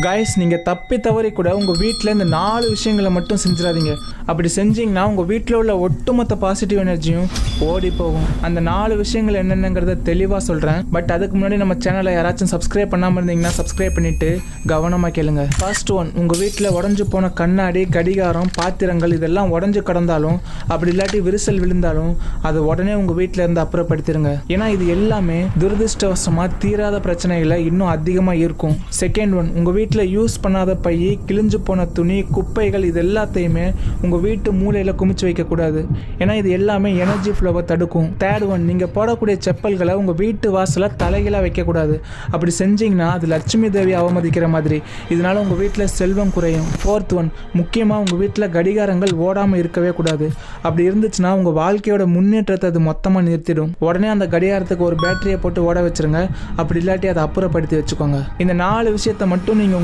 Guys, நீங்கள் தப்பி தவறி கூட உங்கள் வீட்டில் இந்த 4 விஷயங்களை மட்டும் செஞ்சிடாதீங்க. அப்படி செஞ்சீங்கன்னா உங்கள் வீட்டில் உள்ள ஒட்டுமொத்த பாசிட்டிவ் எனர்ஜியும் ஓடி போகும். அந்த 4 விஷயங்கள் என்னென்னங்கிறத தெளிவாக சொல்கிறேன். பட் அதுக்கு முன்னாடி நம்ம சேனலை யாராச்சும் சப்ஸ்கிரைப் பண்ணாமல் இருந்தீங்கன்னா சப்ஸ்கிரைப் பண்ணிவிட்டு கவனமாக கேளுங்க. ஃபர்ஸ்ட் ஒன், உங்கள் வீட்டில் உடஞ்சி போன கண்ணாடி, கடிகாரம், பாத்திரங்கள் இதெல்லாம் உடஞ்சி கிடந்தாலும் அப்படி இல்லாட்டி விரிசல் விழுந்தாலும் அது உடனே உங்கள் வீட்டில் இருந்து அப்புறப்படுத்திடுங்க. ஏன்னா இது எல்லாமே துரதிருஷ்டவசமாக தீராத பிரச்சனைகளை இன்னும் அதிகமாக இருக்கும். செகண்ட் ஒன், உங்கள் வீட்டில் யூஸ் பண்ணாத பை, கிழிஞ்சு போன துணி, குப்பைகள் இது எல்லாத்தையுமே உங்கள் வீட்டு மூலையில் குமிச்சு வைக்கக்கூடாது. ஏன்னா இது எல்லாமே எனர்ஜி ஃப்ளோவை தடுக்கும். தேர்ட் ஒன், நீங்கள் போடக்கூடிய செப்பல்களை உங்கள் வீட்டு வாசலை தலைகீழாக வைக்கக்கூடாது. அப்படி செஞ்சீங்கன்னா அது லட்சுமி தேவி அவமதிக்கிற மாதிரி. இதனால உங்கள் வீட்டில் செல்வம் குறையும். ஃபோர்த் ஒன், முக்கியமாக உங்கள் வீட்டில் கடிகாரங்கள் ஓடாமல் இருக்கவே கூடாது. அப்படி இருந்துச்சுன்னா உங்கள் வாழ்க்கையோட முன்னேற்றத்தை அது மொத்தமாக நிறுத்திடும். உடனே அந்த கடிகாரத்துக்கு ஒரு பேட்டரியை போட்டு ஓட வச்சுருங்க. அப்படி இல்லாட்டி அதை அப்புறப்படுத்தி வச்சுக்கோங்க. இந்த 4 விஷயத்தை மட்டும் நீங்கள்